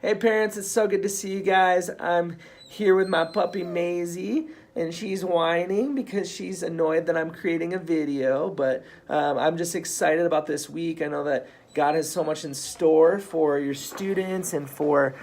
Hey parents, it's so good to see you guys. I'm here with my puppy Maisie, and she's whining because she's annoyed that I'm creating a video, but I'm just excited about this week. I know that God has so much in store for your students and for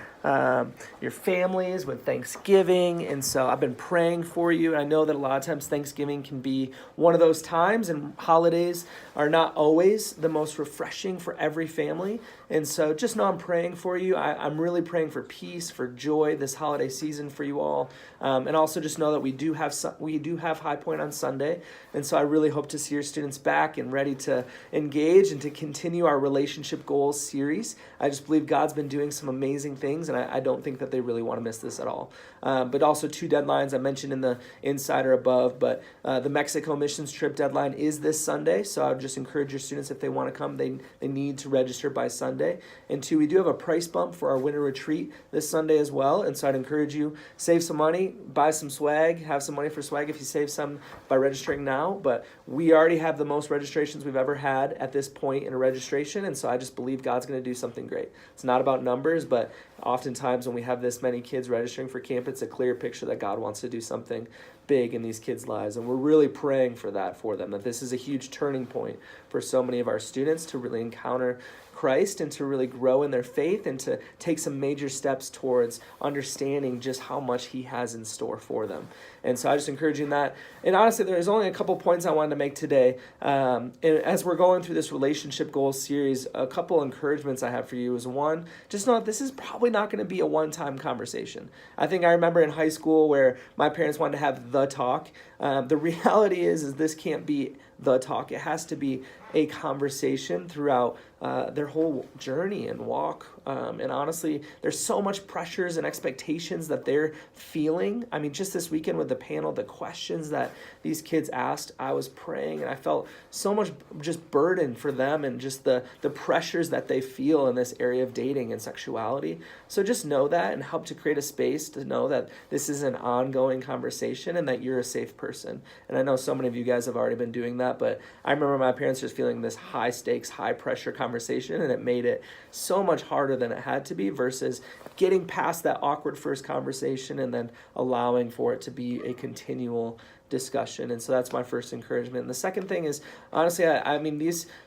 your families with Thanksgiving, and so I've been praying for you. I know that a lot of times Thanksgiving can be one of those times, and holidays are not always the most refreshing for every family. And so just know I'm praying for you. I'm really praying for peace, for joy this holiday season for you all, and also just know that we do have High Point on Sunday, and so I really hope to see your students back and ready to engage and to continue our relationship goals series. I just believe God's been doing some amazing things, and I don't think that they really want to miss this at all. But also 2 deadlines I mentioned in the insider above, but the Mexico missions trip deadline is this Sunday, so I would just encourage your students, if they want to come, they need to register by Sunday. And 2, we do have a price bump for our winter retreat this Sunday as well, and so I'd encourage you, save some money, buy some swag, have some money for swag if you save some by registering now. But we already have the most registrations we've ever had at this point in a registration, and so I just believe God's going to do something great. It's not about numbers, but oftentimes when we have this many kids registering for camp, it's a clear picture that God wants to do something big in these kids' lives, and we're really praying for that for them, that this is a huge turning point for so many of our students to really encounter Christ and to really grow in their faith and to take some major steps towards understanding just how much he has in store for them. And so I just encourage you in that. And honestly, there's only a couple points I wanted to make today. And as we're going through this relationship goals series, a couple encouragements I have for you is, one, just know that this is probably not going to be a one-time conversation. I think I remember in high school where my parents wanted to have the talk. The reality is this can't be the talk. It has to be a conversation throughout their whole journey and walk. And honestly, there's so much pressures and expectations that they're feeling. I mean, just this weekend with the panel, the questions that these kids asked, I was praying and I felt so much just burden for them and just the pressures that they feel in this area of dating and sexuality. So just know that and help to create a space to know that this is an ongoing conversation and that you're a safe person. And I know so many of you guys have already been doing that, but I remember my parents just feeling this high stakes, high pressure conversation, and it made it so much harder than it had to be versus getting past that awkward first conversation and then allowing for it to be a continual discussion. And so that's my first encouragement. And the second thing is, honestly, I mean,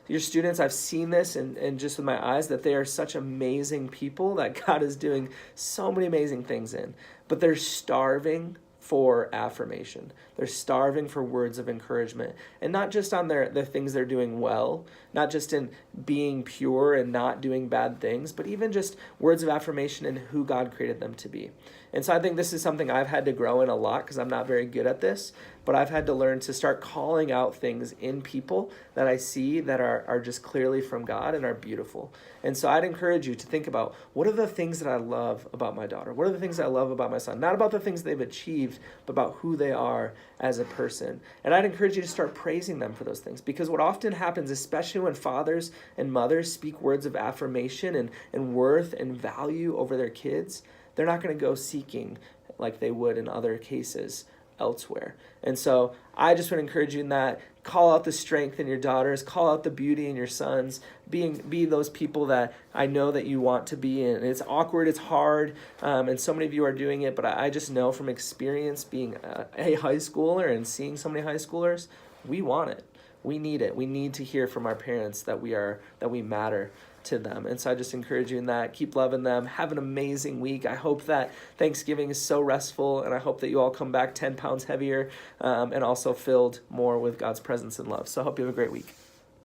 your students, I've seen this and just with my eyes, that they are such amazing people that God is doing so many amazing things in, but they're starving for affirmation. They're starving for words of encouragement, and not just on the things they're doing well, not just in being pure and not doing bad things, but even just words of affirmation in who God created them to be. And so I think this is something I've had to grow in a lot because I'm not very good at this, but I've had to learn to start calling out things in people that I see that are just clearly from God and are beautiful. And so I'd encourage you to think about, what are the things that I love about my daughter? What are the things I love about my son? Not about the things they've achieved, but about who they are as a person. And I'd encourage you to start praising them for those things, because what often happens, especially when fathers and mothers speak words of affirmation and worth and value over their kids, they're not going to go seeking like they would in other cases elsewhere. And so I just would encourage you in that. Call out the strength in your daughters, call out the beauty in your sons, be those people that I know that you want to be in. It's awkward, it's hard, and so many of you are doing it, but I just know from experience being a high schooler and seeing so many high schoolers, we want it. We need it. We need to hear from our parents that we matter to them. And so I just encourage you in that. Keep loving them. Have an amazing week. I hope that Thanksgiving is so restful, and I hope that you all come back 10 pounds heavier and also filled more with God's presence and love. So I hope you have a great week.